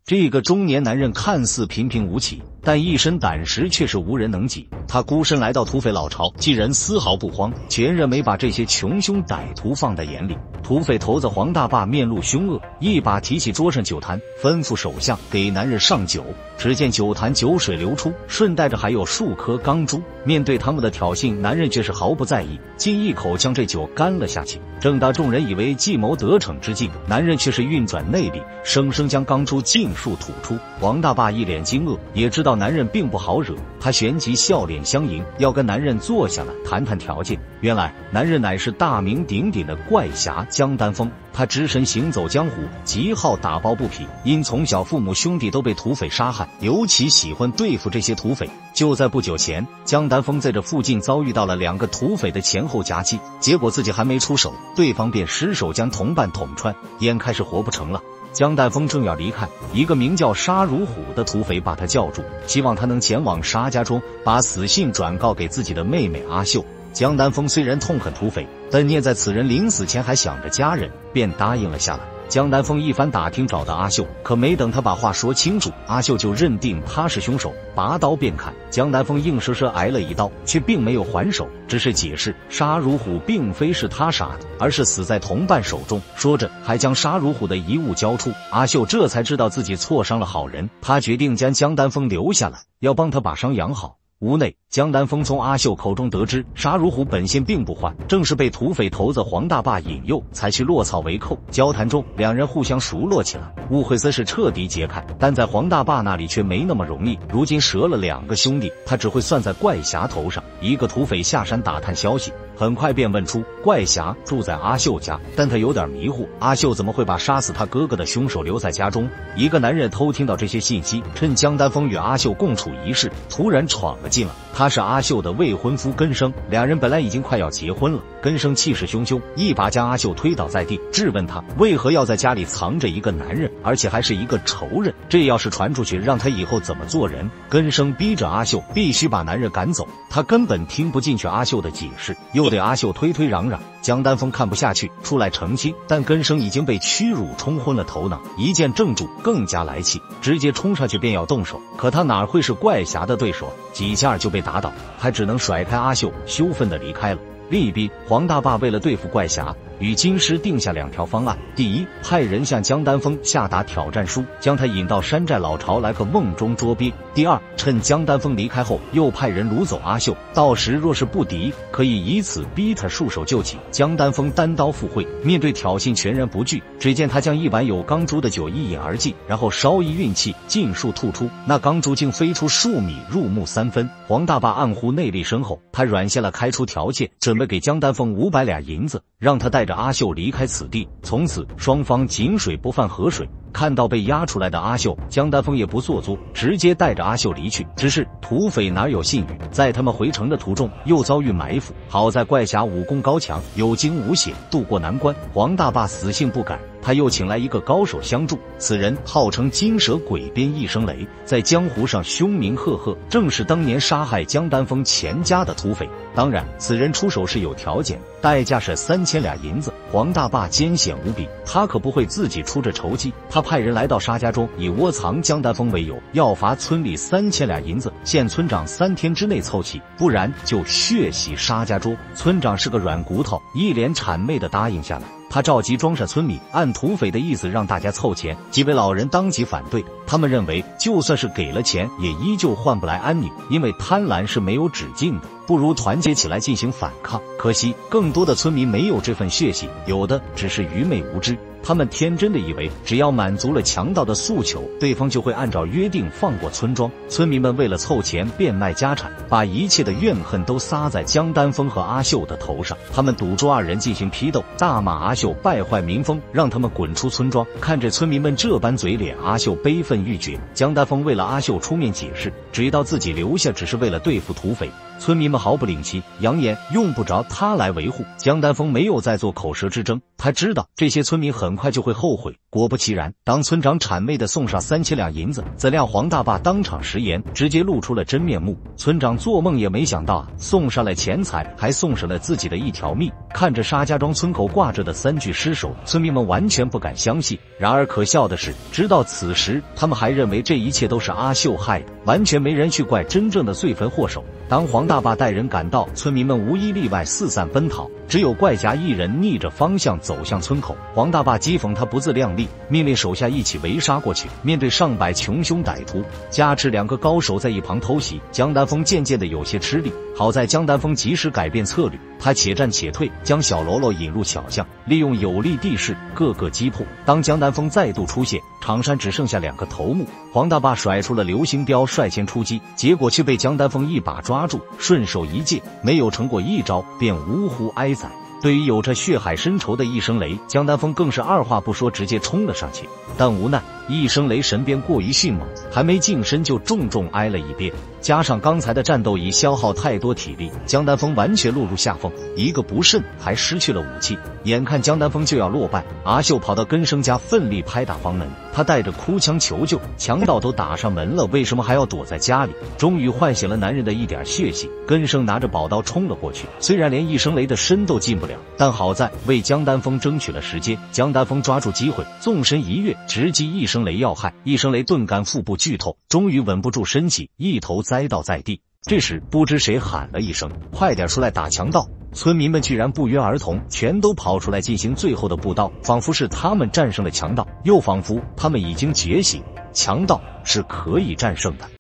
这个中年男人看似平平无奇，但一身胆识却是无人能及。他孤身来到土匪老巢，既然丝毫不慌，前任没把这些穷凶歹徒放在眼里。土匪头子黄大霸面露凶恶，一把提起桌上酒坛，吩咐手下给男人上酒。只见酒坛酒水流出，顺带着还有数颗钢珠。面对他们的挑衅，男人却是毫不在意，竟一口将这酒干了下去。正当众人以为计谋得逞之际，男人却是运转内力，生生将钢珠尽数吐出。黄大霸一脸惊愕，也知道男人并不好惹，他旋即笑脸相迎，要跟男人坐下来谈谈条件。原来男人乃是大名鼎鼎的怪侠江丹峰，他只身行走江湖，极好打抱不平，因从小父母兄弟都被土匪杀害，尤其喜欢对付这些土匪。就在不久前，江丹峰在这附近遭遇到了2个土匪的前后夹击，结果自己还没出手，对方便失手将同伴捅穿，眼看是活不成了。江丹峰正要离开，一个名叫沙如虎的土匪把他叫住，希望他能前往沙家庄，把死信转告给自己的妹妹阿秀。江丹峰虽然痛恨土匪，但念在此人临死前还想着家人，便答应了下来。江丹峰一番打听找到阿秀，可没等他把话说清楚，阿秀就认定他是凶手，拔刀便砍。江丹峰硬生生挨了一刀，却并没有还手，只是解释沙如虎并非是他杀的，而是死在同伴手中。说着还将沙如虎的遗物交出。阿秀这才知道自己挫伤了好人，他决定将江丹峰留下来，要帮他把伤养好。屋内，江丹峰从阿秀口中得知，沙如虎本性并不坏，正是被土匪头子黄大霸引诱，才去落草为寇。交谈中，两人互相熟络起来，误会似是彻底解开，但在黄大霸那里却没那么容易。如今折了2个兄弟，他只会算在怪侠头上。一个土匪下山打探消息，很快便问出怪侠住在阿秀家，但他有点迷糊，阿秀怎么会把杀死他哥哥的凶手留在家中？一个男人偷听到这些信息，趁江丹峰与阿秀共处一室，突然闯了进来。他是阿秀的未婚夫根生，两人本来已经快要结婚了。根生气势汹汹，一把将阿秀推倒在地，质问他为何要在家里藏着一个男人，而且还是一个仇人。这要是传出去，让他以后怎么做人？根生逼着阿秀必须把男人赶走，他根本听不进去阿秀的解释，又对阿秀推推攘攘。江丹峰看不下去，出来澄清，但根生已经被屈辱冲昏了头脑，一见正主更加来气，直接冲上去便要动手。可他哪会是怪侠的对手，几下就被打倒，还只能甩开阿秀，羞愤地离开了。另一边，黄大霸为了对付怪侠，与金师定下2条方案：第一，派人向江丹峰下达挑战书，将他引到山寨老巢来个瓮中捉鳖；第二，趁江丹峰离开后，又派人掳走阿秀，到时若是不敌，可以以此逼他束手就擒。江丹峰单刀赴会，面对挑衅全然不惧。只见他将一碗有钢珠的酒一饮而尽，然后稍一运气，尽数吐出，那钢珠竟飞出数米，入木3分。黄大霸暗呼内力深厚，他软下了开出条件，准备给江丹峰500两银子，让他带着阿秀离开此地。从此双方井水不犯河水。看到被押出来的阿秀，江丹峰也不做作，直接带着阿秀离去。只是土匪哪有信誉，在他们回城的途中又遭遇埋伏，好在怪侠武功高强，有惊无险，渡过难关。黄大霸死性不改，他又请来一个高手相助，此人号称金蛇鬼鞭一声雷，在江湖上凶名赫赫，正是当年杀害江丹峰全家的土匪。当然此人出手是有条件，代价是3000两银子。黄大霸艰险无比，他可不会自己出这筹机，他派人来到沙家庄，以窝藏江丹峰为由，要罚村里3000两银子，限村长3天之内凑齐，不然就血洗沙家庄。村长是个软骨头，一脸谄媚地答应下来。他召集庄上村民，按土匪的意思让大家凑钱。几位老人当即反对，他们认为就算是给了钱，也依旧换不来安宁，因为贪婪是没有止境的，不如团结起来进行反抗。可惜更多的村民没有这份血性，有的只是愚昧无知。他们天真的以为只要满足了强盗的诉求，对方就会按照约定放过村庄。村民们为了凑钱变卖家产，把一切的怨恨都撒在江丹峰和阿秀的头上。他们赌注2人进行批斗，大骂阿秀败坏民风，让他们滚出村庄。看着村民们这般嘴脸，阿秀悲愤欲绝。江丹峰为了阿秀出面解释，知道自己留下只是为了对付土匪，村民们毫不领情，扬言用不着他来维护。江丹峰没有再做口舌之争，他知道这些村民很快就会后悔。果不其然，当村长谄媚地送上3000两银子，怎料黄大坝当场食言，直接露出了真面目。村长做梦也没想到啊，送上了钱财，还送上了自己的一条命。看着沙家庄村口挂着的3具尸首，村民们完全不敢相信。然而可笑的是，直到此时，他们还认为这一切都是阿秀害的，完全没人去怪真正的罪魁祸首。当黄大坝带人赶到，村民们无一例外四散奔逃，只有怪侠一人逆着方向走向村口。黄大坝讥讽他不自量力，命令手下一起围杀过去。面对上百穷凶歹徒，加持2个高手在一旁偷袭，江丹峰渐渐的有些吃力。好在江丹峰及时改变策略，他且战且退，将小喽啰引入小巷，利用有利地势各个击破。当江丹峰再度出现，场上只剩下2个头目，黄大坝甩出了流星镖率先出击，结果却被江丹峰一把抓住，顺手一借，没有成果一招便呜呼挨宰。对于有着血海深仇的一声雷，江丹峰更是二话不说直接冲了上去，但无奈一声雷神鞭过于迅猛，还没近身就重重挨了一鞭，加上刚才的战斗已消耗太多体力，江丹峰完全落入下风，一个不慎还失去了武器。眼看江丹峰就要落败，阿秀跑到根生家奋力拍打房门，他带着哭腔求救，强盗都打上门了，为什么还要躲在家里？终于唤醒了男人的一点血性，根生拿着宝刀冲了过去，虽然连一声雷的身都进不了，但好在为江丹峰争取了时间。江丹峰抓住机会，纵身一跃，直击一声雷要害，一声雷顿感腹部剧痛，终于稳不住身体，一头栽倒在地。这时不知谁喊了一声，快点出来打强盗。村民们居然不约而同全都跑出来进行最后的布道，仿佛是他们战胜了强盗，又仿佛他们已经觉醒，强盗是可以战胜的。